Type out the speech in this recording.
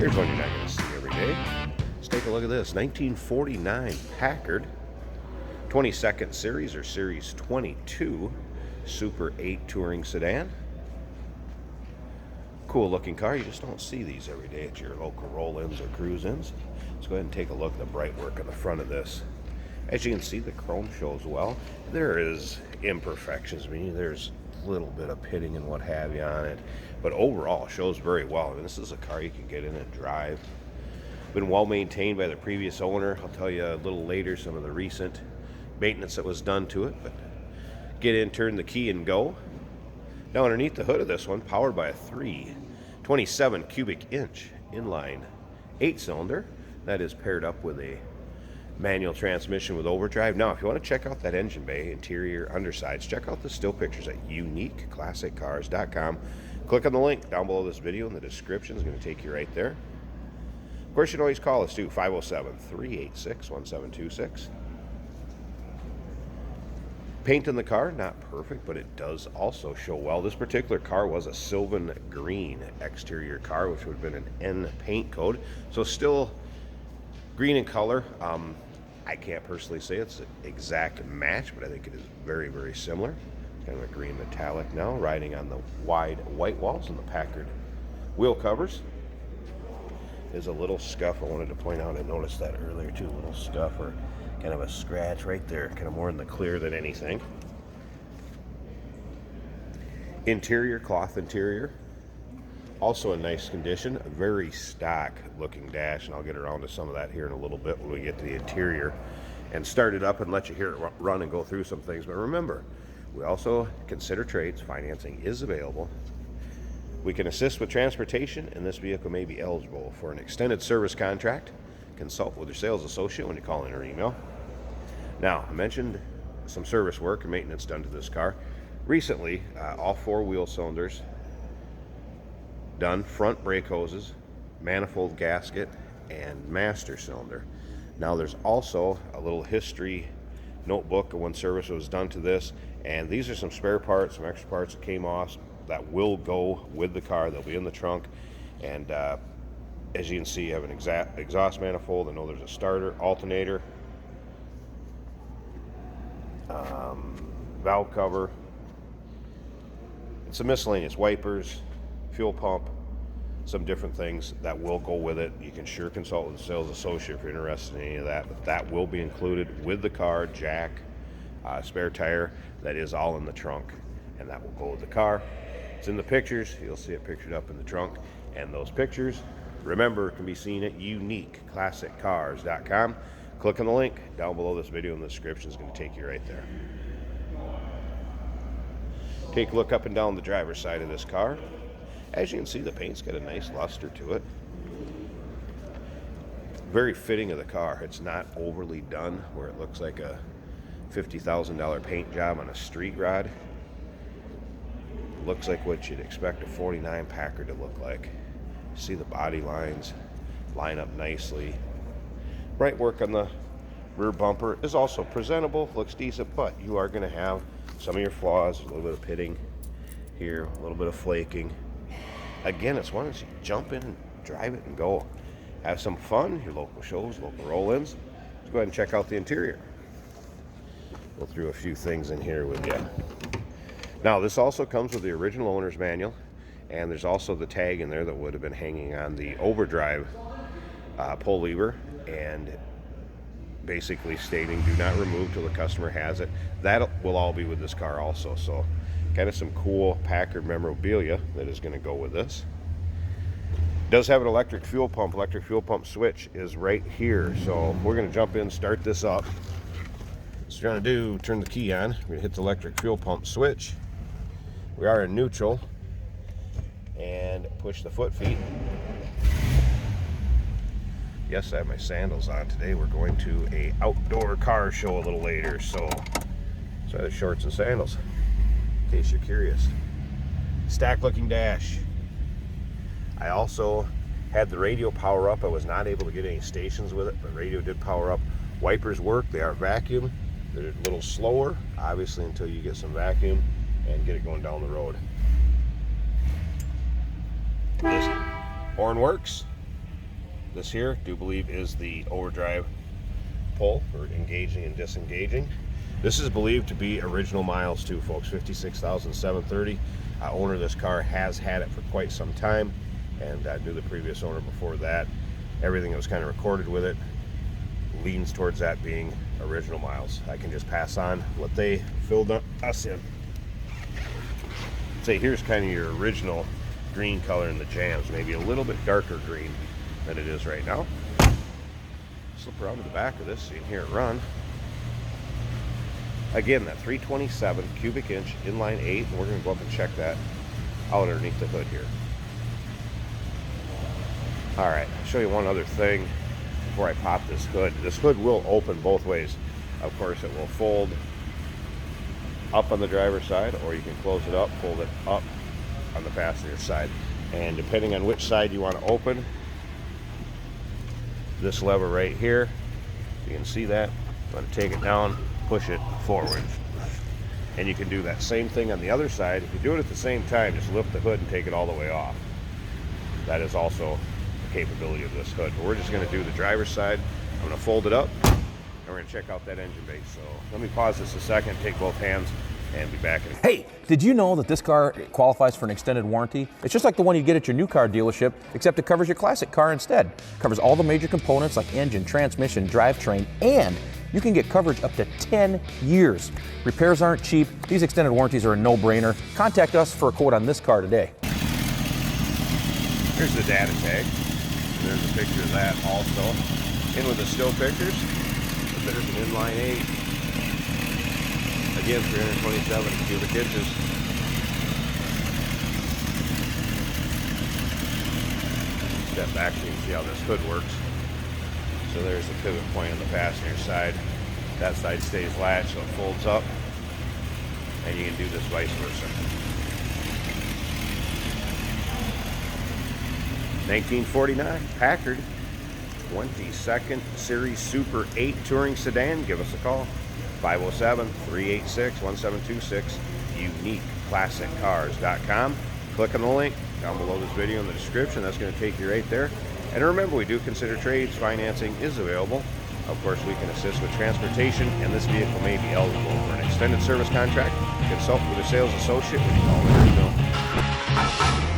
Here's one you're not going to see every day. Let's take a look at this 1949 Packard 22nd Series or Series 22 Super 8 Touring Sedan. Cool looking car. You just don't see these every day at your local roll-ins or cruise-ins. Let's go ahead and take a look at the bright work on the front of this. As you can see, the chrome shows well. There is imperfections, meaning there's a little bit of pitting and what have you on it, but overall shows very well. I mean, this is a car you can get in and drive. Been well maintained by the previous owner. I'll tell you a little later some of the recent maintenance that was done to it, but get in, turn the key, and go. Now underneath the hood of this one, powered by a 327 cubic inch inline 8-cylinder that is paired up with a manual transmission with overdrive. Now, if you want to check out that engine bay, interior, undersides, check out the still pictures at uniqueclassiccars.com. Click on the link down below this video in the description. It's going to take you right there. Of course, you can always call us too, 507-386-1726. Paint in the car, not perfect, but it does also show well. This particular car was a Sylvan green exterior car, which would have been an N paint code. So still green in color. I can't personally say it's an exact match, but I think it is very, very similar. Kind of a green metallic now, riding on the wide white walls and the Packard wheel covers. There's a little scuff I wanted to point out. I noticed that earlier too, a little scuff or kind of a scratch right there, kind of more in the clear than anything. Interior, cloth interior. Also in nice condition, a very stock looking dash, and I'll get around to some of that here in a little bit when we get to the interior and start it up and let you hear it run and go through some things. But remember, we also consider trades. Financing is available. We can assist with transportation, and this vehicle may be eligible for an extended service contract. Consult with your sales associate when you call in or email. Now, I mentioned some service work and maintenance done to this car. Recently, all 4 wheel cylinders done, front brake hoses, manifold gasket, and master cylinder. Now there's also a little history notebook of when service was done to this, and these are some spare parts, some extra parts that came off that will go with the car. They'll be in the trunk, and as you can see, you have an exhaust manifold. I know there's a starter, alternator, valve cover, and some miscellaneous wipers, fuel pump, some different things that will go with it. You can sure consult with the sales associate if you're interested in any of that, but that will be included with the car. Jack, spare tire, that is all in the trunk, and that will go with the car. It's in the pictures. You'll see it pictured up in the trunk, and those pictures, remember, can be seen at uniqueclassiccars.com. Click on the link down below this video in the description. Is going to take you right there. Take a look up and down the driver's side of this car. As you can see, the paint's got a nice luster to it. Very fitting of the car. It's not overly done where it looks like a $50,000 paint job on a street rod. Looks like what you'd expect a 49 Packard to look like. See the body lines line up nicely. Bright work on the rear bumper is also presentable, looks decent, but you are going to have some of your flaws, a little bit of pitting here, a little bit of flaking. Again, it's one that you jump in and drive it and go. Have some fun, your local shows, local roll-ins. Let's go ahead and check out the interior. Go through a few things in here with you. Now, this also comes with the original owner's manual, and there's also the tag in there that would have been hanging on the overdrive pull lever, and basically stating do not remove till the customer has it. That will all be with this car also. So kind of some cool Packard memorabilia that is going to go with this. It does have an electric fuel pump. Electric fuel pump switch is right here. So we're going to jump in, start this up. So we're going to do, turn the key on. We're going to hit the electric fuel pump switch. We are in neutral, and push the foot feet. Yes, I have my sandals on today. We're going to a outdoor car show a little later, so I have shorts and sandals, in case you're curious. Stack looking dash. I also had the radio power up. I was not able to get any stations with it, but radio did power up. Wipers work, they are vacuum. They're a little slower, obviously, until you get some vacuum and get it going down the road. This horn works. This here, do believe, is the overdrive pull for engaging and disengaging. This is believed to be original miles too, folks. 56,730. Owner of this car has had it for quite some time, and knew the previous owner before that. Everything that was kind of recorded with it leans towards that being original miles. I can just pass on what they filled us in. Say here's kind of your original green color in the jams, maybe a little bit darker green than it is right now. Slip around to the back of this so you can hear it run. Again, that 327 cubic inch inline 8, and we're going to go up and check that out underneath the hood here. All right, I'll show you one other thing before I pop this hood. This hood will open both ways. Of course, it will fold up on the driver's side, or you can close it up, fold it up on the passenger side. And depending on which side you want to open, this lever right here, you can see that. You want to take it down, push it forward. And you can do that same thing on the other side. If you do it at the same time, just lift the hood and take it all the way off. That is also the capability of this hood. But we're just going to do the driver's side. I'm going to fold it up, and we're going to check out that engine base. So let me pause this a second, take both hands, and be back in. Hey, did you know that this car qualifies for an extended warranty? It's just like the one you get at your new car dealership, except it covers your classic car instead. It covers all the major components like engine, transmission, drivetrain, and you can get coverage up to 10 years. Repairs aren't cheap. These extended warranties are a no-brainer. Contact us for a quote on this car today. Here's the data tag. There's a picture of that also. In with the still pictures. There's an inline 8. Again, 327 cubic inches. Step back so you can see how this hood works. So there's the pivot point on the passenger side. That side stays latched, so it folds up. And you can do this vice versa. 1949 Packard 22nd Series Super 8 Touring Sedan. Give us a call. 507-386-1726. UniqueClassicCars.com. Click on the link down below this video in the description. That's going to take you right there. And remember, we do consider trades. Financing is available. Of course, we can assist with transportation, and this vehicle may be eligible for an extended service contract. Consult with a sales associate when you call in.